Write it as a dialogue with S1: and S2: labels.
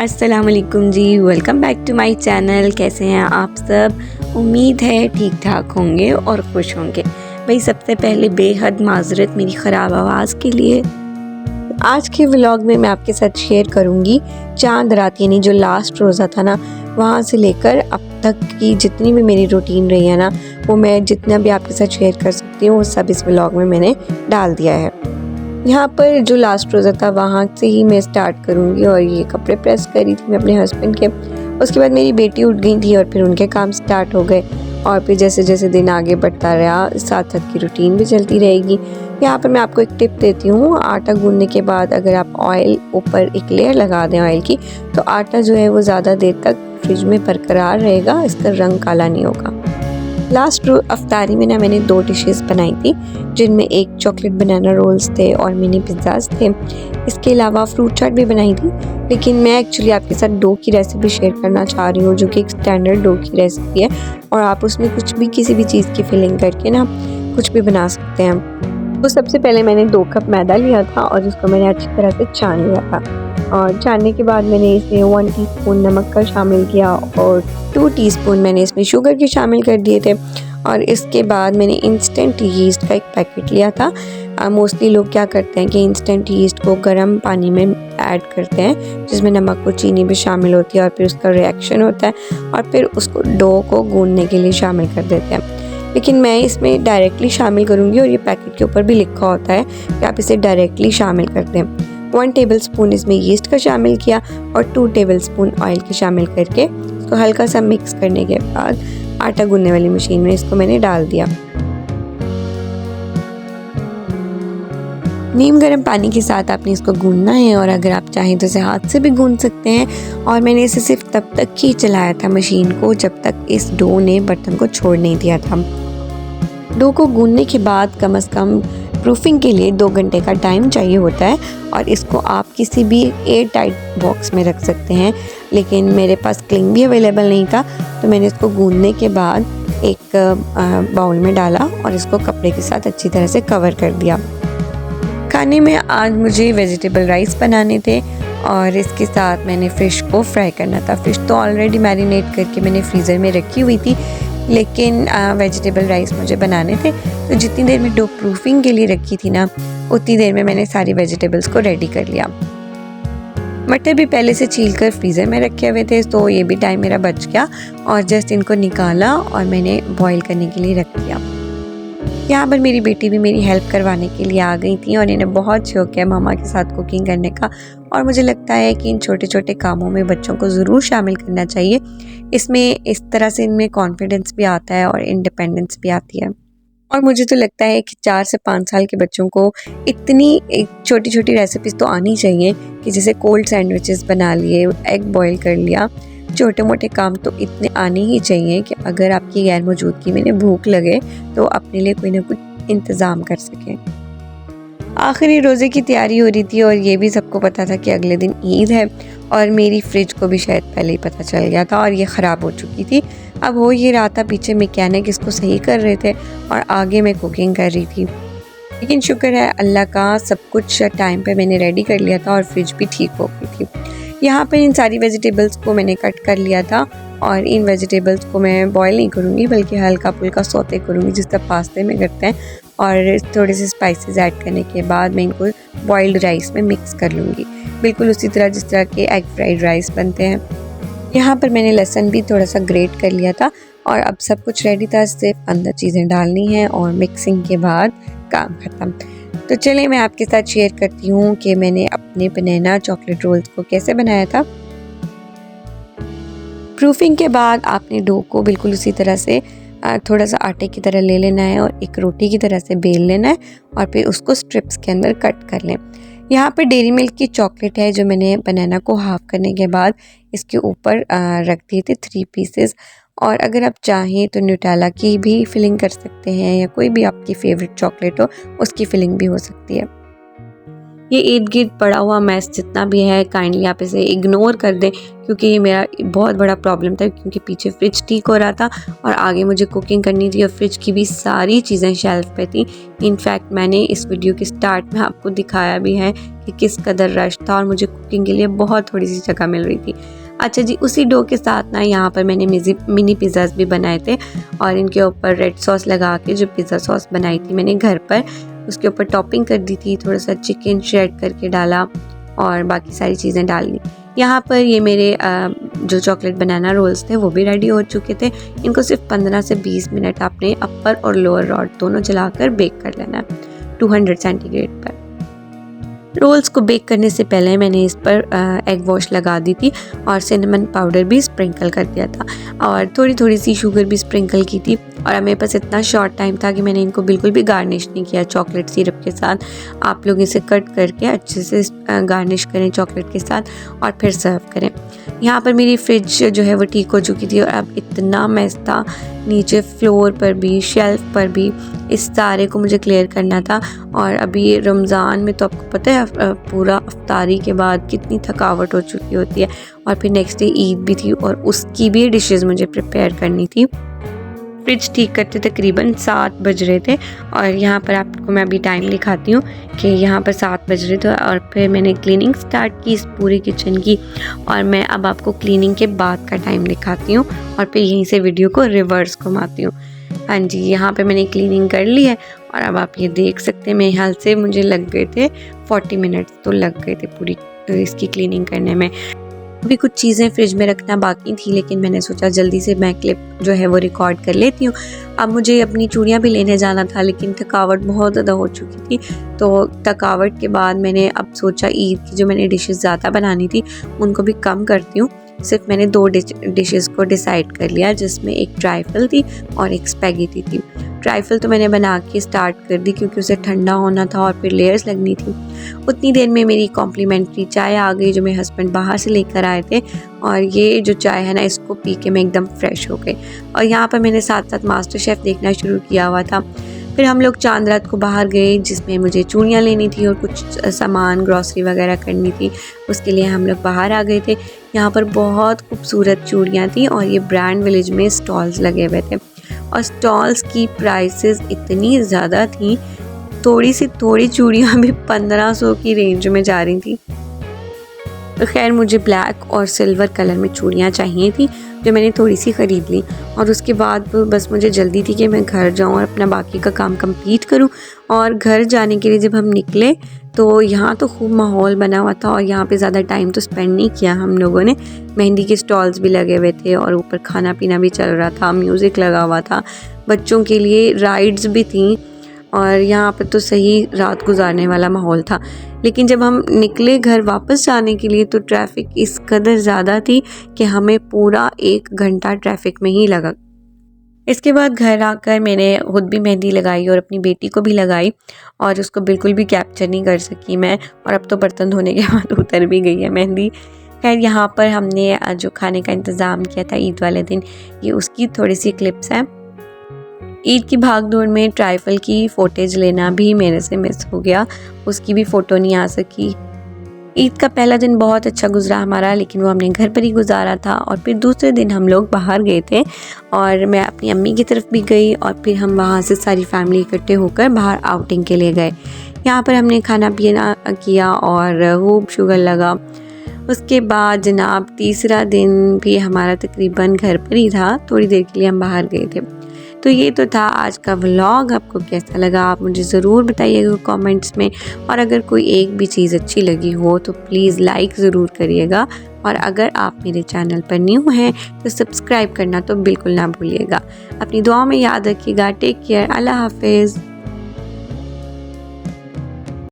S1: अस्सलाम वालेकुम जी, welcome back to my channel. कैसे हैं आप सब? उम्मीद है ठीक ठाक होंगे और खुश होंगे। भाई सबसे पहले बेहद माजरत मेरी ख़राब आवाज़ के लिए। आज के व्लॉग में मैं आपके साथ शेयर करूंगी चांद रात, यानी जो लास्ट रोज़ा था ना, वहाँ से लेकर अब तक की जितनी भी मेरी रूटीन रही है ना, वो मैं जितना भी आपके साथ शेयर कर सकती हूँ वो सब इस व्लॉग में मैंने डाल दिया है। यहाँ पर जो लास्ट रोज़ा था वहाँ से ही मैं स्टार्ट करूँगी। और ये कपड़े प्रेस करी थी मैं अपने हस्बैंड के। उसके बाद मेरी बेटी उठ गई थी और फिर उनके काम स्टार्ट हो गए। और फिर जैसे जैसे दिन आगे बढ़ता रहा, साथ साथ की रूटीन भी चलती रहेगी। यहाँ पर मैं आपको एक टिप देती हूँ। आटा गूंदने के बाद अगर आप ऑयल ऊपर एक लेयर लगा दें ऑयल की, तो आटा जो है वो ज़्यादा देर तक फ्रिज में बरकरार रहेगा, इसका रंग काला नहीं होगा। लास्ट अफ्तारी में ना मैंने 2 डिशेस बनाई थी, जिनमें एक चॉकलेट बनाना रोल्स थे और मिनी पिज़्ज़ाज थे। इसके अलावा फ्रूट चाट भी बनाई थी, लेकिन मैं एक्चुअली आपके साथ डो की रेसिपी शेयर करना चाह रही हूँ, जो कि एक स्टैंडर्ड डो की रेसिपी है और आप उसमें कुछ भी किसी भी चीज़ की फिलिंग करके ना कुछ भी बना सकते हैं। तो सबसे पहले मैंने 2 कप मैदा लिया था और उसको मैंने अच्छी तरह से छान लिया था। और छानने के बाद मैंने इसमें 1 टीस्पून नमक का शामिल किया और 2 टीस्पून मैंने इसमें शुगर के शामिल कर दिए थे। और इसके बाद मैंने इंस्टेंट यीस्ट का एक पैकेट लिया था। मोस्टली लोग क्या करते हैं कि इंस्टेंट यीस्ट को गर्म पानी में ऐड करते हैं, जिसमें नमक और चीनी भी शामिल होती है और फिर उसका रिएक्शन होता है और फिर उसको डो को गूंदने के लिए शामिल कर देते हैं। लेकिन मैं इसमें डायरेक्टली शामिल करूँगी और ये पैकेट के ऊपर भी लिखा होता है कि आप इसे डायरेक्टली शामिल कर दें। 1 टेबलस्पून इसमें यीस्ट का शामिल किया और 2 टेबलस्पून ऑयल के शामिल करके इसको हल्का सा मिक्स करने के बाद आटा गूंदने वाली मशीन में इसको मैंने डाल दिया। नीम गर्म पानी के साथ आपने इसको गूंदना है और अगर आप चाहें तो इसे हाथ से भी गूंद सकते हैं। और मैंने इसे सिर्फ तब तक ही चलाया था मशीन को जब तक इस डो ने बर्तन को छोड़ नहीं दिया था। डो को गूंदने के बाद कम से कम प्रूफिंग के लिए 2 घंटे का टाइम चाहिए होता है और इसको आप किसी भी एयर टाइट बॉक्स में रख सकते हैं। लेकिन मेरे पास क्लिंग भी अवेलेबल नहीं था, तो मैंने इसको गूंदने के बाद एक बाउल में डाला और इसको कपड़े के साथ अच्छी तरह से कवर कर दिया। खाने में आज मुझे वेजिटेबल राइस बनाने थे और इसके साथ मैंने फ़िश को फ्राई करना था। फ़िश तो ऑलरेडी मैरिनेट करके मैंने फ्रीज़र में रखी हुई थी, लेकिन वेजिटेबल राइस मुझे बनाने थे। तो जितनी देर में डो प्रूफिंग के लिए रखी थी ना, उतनी देर में मैंने सारी वेजिटेबल्स को रेडी कर लिया। मटर भी पहले से छील कर फ्रीज़र में रखे हुए थे, तो ये भी टाइम मेरा बच गया और जस्ट इनको निकाला और मैंने बॉईल करने के लिए रख दिया। यहाँ पर मेरी बेटी भी मेरी हेल्प करवाने के लिए आ गई थी और इन्हें बहुत शौक है मामा के साथ कुकिंग करने का। और मुझे लगता है कि इन छोटे छोटे कामों में बच्चों को ज़रूर शामिल करना चाहिए। इसमें इस तरह से इनमें कॉन्फिडेंस भी आता है और इंडिपेंडेंस भी आती है। और मुझे तो लगता है कि 4 से 5 साल के बच्चों को इतनी छोटी छोटी रेसिपीज़ तो आनी चाहिए कि जैसे कोल्ड सैंडविचेस बना लिए, एग बॉईल कर लिया। छोटे मोटे काम तो इतने आने ही चाहिए कि अगर आपकी गैर मौजूदगी में इन्हें भूख लगे तो अपने लिए कोई ना कुछ इंतज़ाम कर सकें। आखिरी रोज़े की तैयारी हो रही थी और ये भी सबको पता था कि अगले दिन ईद है और मेरी फ्रिज को भी शायद पहले ही पता चल गया था और ये ख़राब हो चुकी थी। अब हो ये रहा था, पीछे मैकेनिक इसको सही कर रहे थे और आगे मैं कुकिंग कर रही थी। लेकिन शुक्र है अल्लाह का, सब कुछ टाइम पे मैंने रेडी कर लिया था और फ्रिज भी ठीक हो गई थी। यहाँ पर इन सारी वेजिटेबल्स को मैंने कट कर लिया था और इन वेजिटेबल्स को मैं बॉईल नहीं करूँगी, बल्कि हल्का फुल्का सौते करूँगी जिस तरह पास्ते में करते हैं। और थोड़े से स्पाइसेस ऐड करने के बाद मैं इनको बॉइल्ड राइस में मिक्स कर लूँगी, बिल्कुल उसी तरह जिस तरह के एग फ्राइड राइस बनते हैं। यहाँ पर मैंने लहसुन भी थोड़ा सा ग्रेट कर लिया था और अब सब कुछ रेडी था, सिर्फ अंदर चीज़ें डालनी हैं और मिक्सिंग के बाद काम ख़त्म। तो चलिए मैं आपके साथ शेयर करती हूँ कि मैंने अपने बनाना चॉकलेट रोल्स को कैसे बनाया था। प्रूफिंग के बाद आपने डो को बिल्कुल उसी तरह से थोड़ा सा आटे की तरह ले लेना है और एक रोटी की तरह से बेल लेना है और फिर उसको स्ट्रिप्स के अंदर कट कर लें। यहाँ पर डेयरी मिल्क की चॉकलेट है जो मैंने बनाना को हाफ़ करने के बाद इसके ऊपर रख दिए थे 3 पीसेस। और अगर आप चाहें तो न्यूटेला की भी फिलिंग कर सकते हैं या कोई भी आपकी फेवरेट चॉकलेट हो उसकी फिलिंग भी हो सकती है। ये इर्द गिर्द पड़ा हुआ मैस जितना भी है काइंडली आप इसे इग्नोर कर दें, क्योंकि ये मेरा बहुत बड़ा प्रॉब्लम था, क्योंकि पीछे फ्रिज ठीक हो रहा था और आगे मुझे कुकिंग करनी थी और फ्रिज की भी सारी चीज़ें शेल्फ पे थी। इनफैक्ट मैंने इस वीडियो के स्टार्ट में आपको दिखाया भी है कि किस कदर रश था और मुझे कुकिंग के लिए बहुत थोड़ी सी जगह मिल रही थी। अच्छा जी, उसी डो के साथ ना यहाँ पर मैंने मिनी पिज़्ज़ास भी बनाए थे और इनके ऊपर रेड सॉस लगा के जो पिज़्ज़ा सॉस बनाई थी मैंने घर पर, उसके ऊपर टॉपिंग कर दी थी, थोड़ा सा चिकन श्रेड करके डाला और बाकी सारी चीज़ें डाल दी। यहाँ पर ये मेरे जो चॉकलेट बनाना रोल्स थे वो भी रेडी हो चुके थे। इनको सिर्फ 15 से 20 मिनट आपने अपर और लोअर रॉड दोनों जलाकर बेक कर लेना है 200 सेंटीग्रेड पर। रोल्स को बेक करने से पहले मैंने इस पर एग वॉश लगा दी थी और सिनेमन पाउडर भी स्प्रिंकल कर दिया था और थोड़ी थोड़ी सी शुगर भी स्प्रिंकल की थी। और मेरे पास इतना शॉर्ट टाइम था कि मैंने इनको बिल्कुल भी गार्निश नहीं किया चॉकलेट सिरप के साथ। आप लोग इसे कट करके अच्छे से गार्निश करें चॉकलेट के साथ और फिर सर्व करें। यहाँ पर मेरी फ्रिज जो है वो ठीक हो चुकी थी और अब इतना मैस था नीचे फ्लोर पर भी शेल्फ पर भी, इस सारे को मुझे क्लियर करना था। और अभी रमज़ान में तो आपको पता है पूरा अफ्तारी के बाद कितनी थकावट हो चुकी होती है और फिर नेक्स्ट डे ईद भी थी और उसकी भी डिशेस मुझे प्रिपेयर करनी थी। फ्रिज ठीक करते तकरीबन 7 बज रहे थे और यहाँ पर आपको मैं अभी टाइम दिखाती हूँ कि यहाँ पर 7 बज रहे थे और फिर मैंने क्लीनिंग स्टार्ट की इस पूरे किचन की। और मैं अब आपको क्लीनिंग के बाद का टाइम दिखाती हूँ और फिर यहीं से वीडियो को रिवर्स घुमाती हूँ। हाँ जी, यहाँ पे मैंने क्लीनिंग कर ली है और अब आप ये देख सकते हैं मेरे ख्याल से मुझे लग गए थे 40 मिनट्स तो लग गए थे पूरी इसकी क्लीनिंग करने में। अभी कुछ चीज़ें फ्रिज में रखना बाकी थी लेकिन मैंने सोचा जल्दी से मैं क्लिप जो है वो रिकॉर्ड कर लेती हूँ। अब मुझे अपनी चूड़ियाँ भी लेने जाना था लेकिन थकावट बहुत ज़्यादा हो चुकी थी, तो थकावट के बाद मैंने अब सोचा ईद की जो मैंने डिशेस ज़्यादा बनानी थी उनको भी कम करती हूँ। सिर्फ मैंने 2 डिशेस को डिसाइड कर लिया जिसमें एक ट्राइफल थी और एक स्पैगेटी थी। ट्राइफल तो मैंने बना के स्टार्ट कर दी क्योंकि उसे ठंडा होना था और फिर लेयर्स लगनी थी। उतनी देर में मेरी कॉम्प्लीमेंट्री चाय आ गई जो मेरे हस्बैंड बाहर से लेकर आए थे और ये जो चाय है ना इसको पी के मैं एकदम फ्रेश हो गई। और यहाँ पर मैंने साथ साथ मास्टर शेफ़ देखना शुरू किया हुआ था। फिर हम लोग चांद रात को बाहर गए जिसमें मुझे चूड़ियाँ लेनी थी और कुछ सामान ग्रॉसरी वगैरह करनी थी, उसके लिए हम लोग बाहर आ गए थे। यहाँ पर बहुत खूबसूरत चूड़ियाँ थी और ये ब्रांड विलेज में स्टॉल्स लगे हुए थे और स्टॉल्स की प्राइसेस इतनी ज़्यादा थी, थोड़ी चूड़ियाँ भी 1500 की रेंज में जा रही थी। तो खैर मुझे ब्लैक और सिल्वर कलर में चूड़ियाँ चाहिए थी जो मैंने थोड़ी सी ख़रीद ली और उसके बाद बस मुझे जल्दी थी कि मैं घर जाऊँ और अपना बाकी का काम कंप्लीट करूँ। और घर जाने के लिए जब हम निकले तो यहाँ तो खूब माहौल बना हुआ था और यहाँ पे ज़्यादा टाइम तो स्पेंड नहीं किया हम लोगों ने। मेहंदी के स्टॉल्स भी लगे हुए थे और ऊपर खाना पीना भी चल रहा था, म्यूज़िक लगा हुआ था, बच्चों के लिए राइड्स भी थी और यहाँ पर तो सही रात गुजारने वाला माहौल था। लेकिन जब हम निकले घर वापस जाने के लिए तो ट्रैफिक इस कदर ज़्यादा थी कि हमें पूरा 1 घंटा ट्रैफिक में ही लगा। इसके बाद घर आकर मैंने खुद भी मेहंदी लगाई और अपनी बेटी को भी लगाई और उसको बिल्कुल भी कैप्चर नहीं कर सकी मैं, और अब तो बर्तन धोने के बाद उतर भी गई है मेहंदी। खैर यहाँ पर हमने जो खाने का इंतज़ाम किया था ईद वाले दिन, ये उसकी थोड़ी सी क्लिप्स हैं। ईद की भागदौड़ में ट्राइफल की फ़ोटेज लेना भी मेरे से मिस हो गया, उसकी भी फ़ोटो नहीं आ सकी। ईद का पहला दिन बहुत अच्छा गुजरा हमारा, लेकिन वो हमने घर पर ही गुजारा था। और फिर दूसरे दिन हम लोग बाहर गए थे और मैं अपनी अम्मी की तरफ भी गई और फिर हम वहाँ से सारी फैमिली इकट्ठे होकर बाहर आउटिंग के लिए गए। यहाँ पर हमने खाना पीना किया और खूब शुगर लगा। उसके बाद जनाब तीसरा दिन भी हमारा तकरीबन घर पर ही था, थोड़ी देर के लिए हम बाहर गए थे। तो ये तो था आज का व्लॉग। आपको कैसा लगा आप मुझे ज़रूर बताइएगा कमेंट्स में, और अगर कोई एक भी चीज़ अच्छी लगी हो तो प्लीज़ लाइक ज़रूर करिएगा, और अगर आप मेरे चैनल पर न्यू हैं तो सब्सक्राइब करना तो बिल्कुल ना भूलिएगा। अपनी दुआ में याद रखिएगा। टेक केयर, अल्लाह हाफिज़।